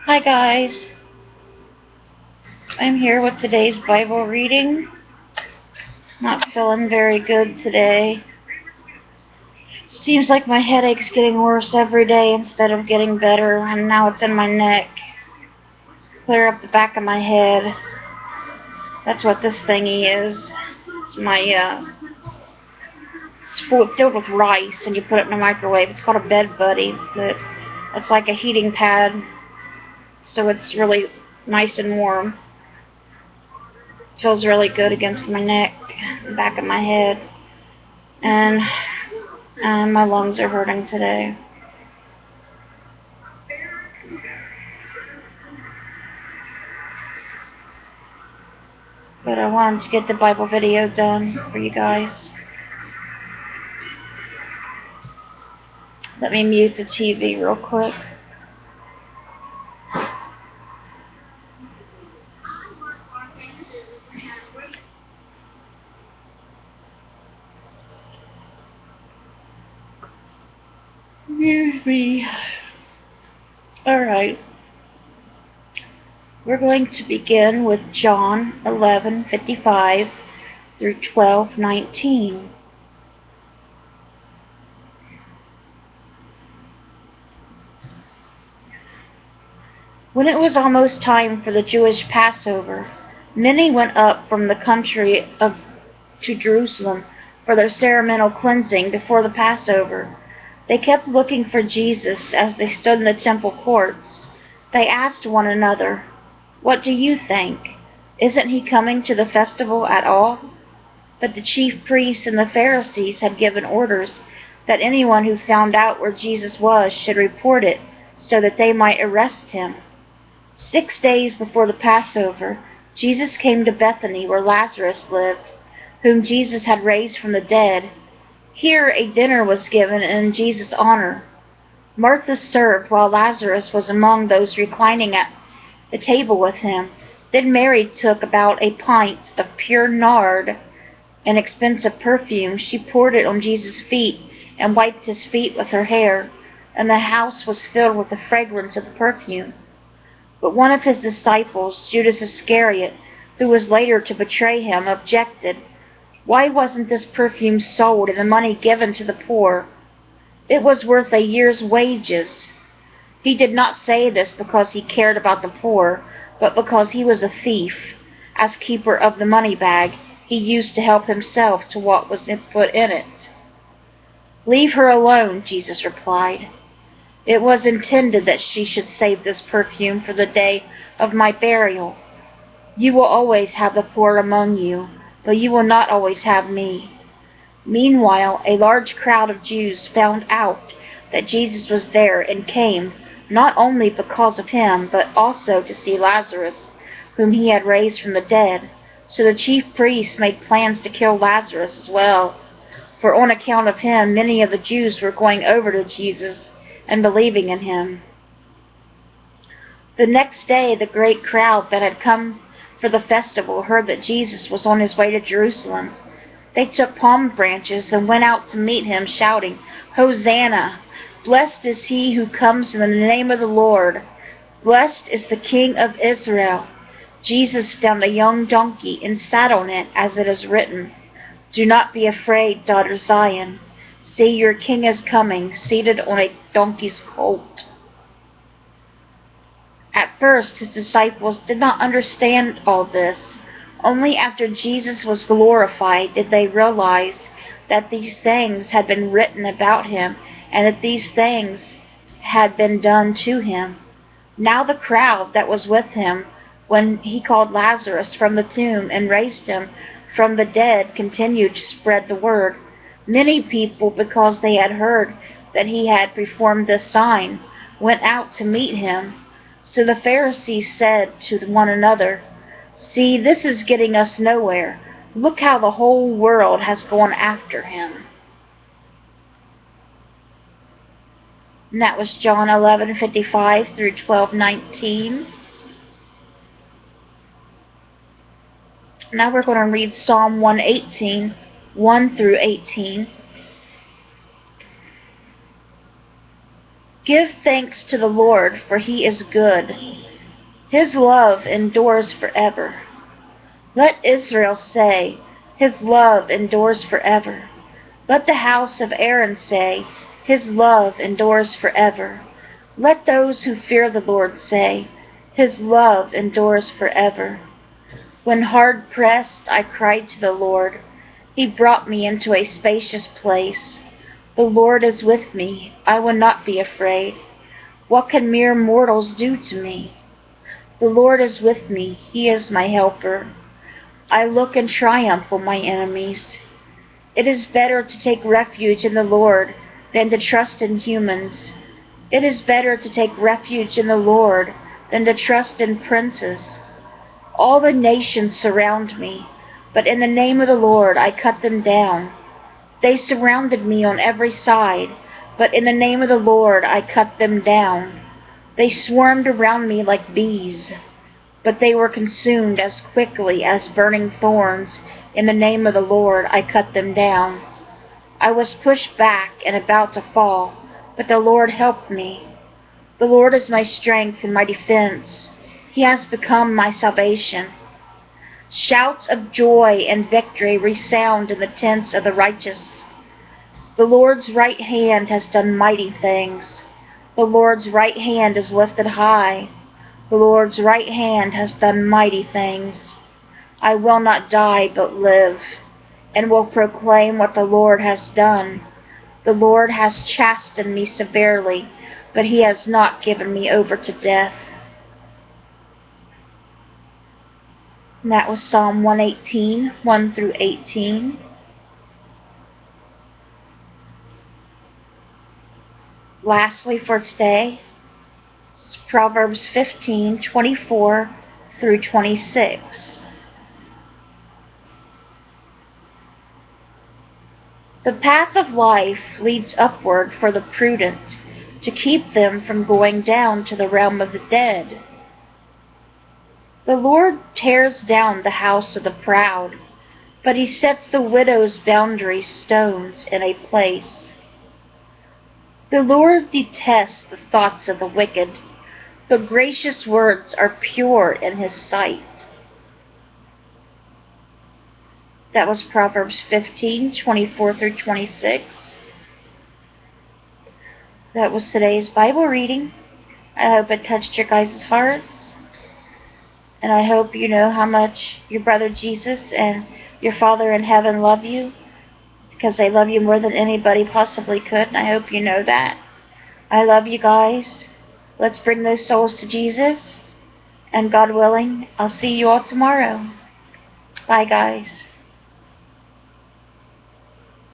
Hi guys, I'm here with today's Bible reading. Not feeling very good today. Seems like my headache's getting worse every day instead of getting better, and now it's in my neck. Clear up the back of my head. That's what this thingy is. It's my, it's filled with rice, and you put it in the microwave. It's called a bed buddy, but it's like a heating pad, so it's really nice and warm. Feels really good against my neck, the back of my head, and my lungs are hurting today. But I wanted to get the Bible video done for you guys. Let me mute the TV real quick. Excuse me. Alright. We're going to begin with John 11:55 through 12:19. When it was almost time for the Jewish Passover, many went up from the country to Jerusalem for their ceremonial cleansing before the Passover. They kept looking for Jesus as they stood in the temple courts. They asked one another, "What do you think? Isn't he coming to the festival at all?" But the chief priests and the Pharisees had given orders that anyone who found out where Jesus was should report it so that they might arrest him. 6 days before the Passover, Jesus came to Bethany where Lazarus lived, whom Jesus had raised from the dead. Here a dinner was given in Jesus' honor. Martha served while Lazarus was among those reclining at the table with him. Then Mary took about a pint of pure nard, an expensive perfume. She poured it on Jesus' feet and wiped his feet with her hair, and the house was filled with the fragrance of the perfume. But one of his disciples, Judas Iscariot, who was later to betray him, objected. "Why wasn't this perfume sold and the money given to the poor? It was worth a year's wages." He did not say this because he cared about the poor, but because he was a thief. As keeper of the money bag, he used to help himself to what was put in it. "Leave her alone," Jesus replied. "It was intended that she should save this perfume for the day of my burial. You will always have the poor among you, but you will not always have me." Meanwhile, a large crowd of Jews found out that Jesus was there and came, not only because of him, but also to see Lazarus, whom he had raised from the dead. So the chief priests made plans to kill Lazarus as well, for on account of him many of the Jews were going over to Jesus and believing in him. The next day, the great crowd that had come for the festival heard that Jesus was on his way to Jerusalem. They took palm branches and went out to meet him, shouting, "Hosanna! Blessed is he who comes in the name of the Lord. Blessed is the King of Israel." Jesus found a young donkey and sat on it, as it is written, "Do not be afraid, daughter Zion. See, your king is coming, seated on a donkey's colt." At first, his disciples did not understand all this. Only after Jesus was glorified did they realize that these things had been written about him and that these things had been done to him. Now the crowd that was with him when he called Lazarus from the tomb and raised him from the dead continued to spread the word. Many people, because they had heard that he had performed this sign, went out to meet him. So the Pharisees said to one another, "See, this is getting us nowhere. Look how the whole world has gone after him." And that was John 11:55 through 12:19. Now we're going to read Psalm 118, 1 through 18. Give thanks to the Lord, for he is good. His love endures forever. Let Israel say, his love endures forever. Let the house of Aaron say, his love endures forever. Let those who fear the Lord say, his love endures forever. When hard pressed, I cried to the Lord. He brought me into a spacious place. The Lord is with me. I will not be afraid. What can mere mortals do to me? The Lord is with me. He is my helper. I look in triumph on my enemies. It is better to take refuge in the Lord than to trust in humans. It is better to take refuge in the Lord than to trust in princes. All the nations surround me, but in the name of the Lord I cut them down. They surrounded me on every side, but in the name of the Lord I cut them down. They swarmed around me like bees, but they were consumed as quickly as burning thorns. In the name of the Lord I cut them down. I was pushed back and about to fall, but the Lord helped me. The Lord is my strength and my defense. He has become my salvation. Shouts of joy and victory resound in the tents of the righteous. The Lord's right hand has done mighty things. The Lord's right hand is lifted high. The Lord's right hand has done mighty things. I will not die but live, and will proclaim what the Lord has done. The Lord has chastened me severely, but he has not given me over to death. And that was Psalm 118, 1 through 18. Lastly for today, Proverbs 15, 24 through 26. The path of life leads upward for the prudent, to keep them from going down to the realm of the dead. The Lord tears down the house of the proud, but he sets the widow's boundary stones in a place. The Lord detests the thoughts of the wicked, but gracious words are pure in his sight. That was Proverbs 15, 24 through 26. That was today's Bible reading. I hope it touched your guys' hearts. And I hope you know how much your brother Jesus and your Father in heaven love you, because they love you more than anybody possibly could. And I hope you know that. I love you guys. Let's bring those souls to Jesus. And God willing, I'll see you all tomorrow. Bye, guys.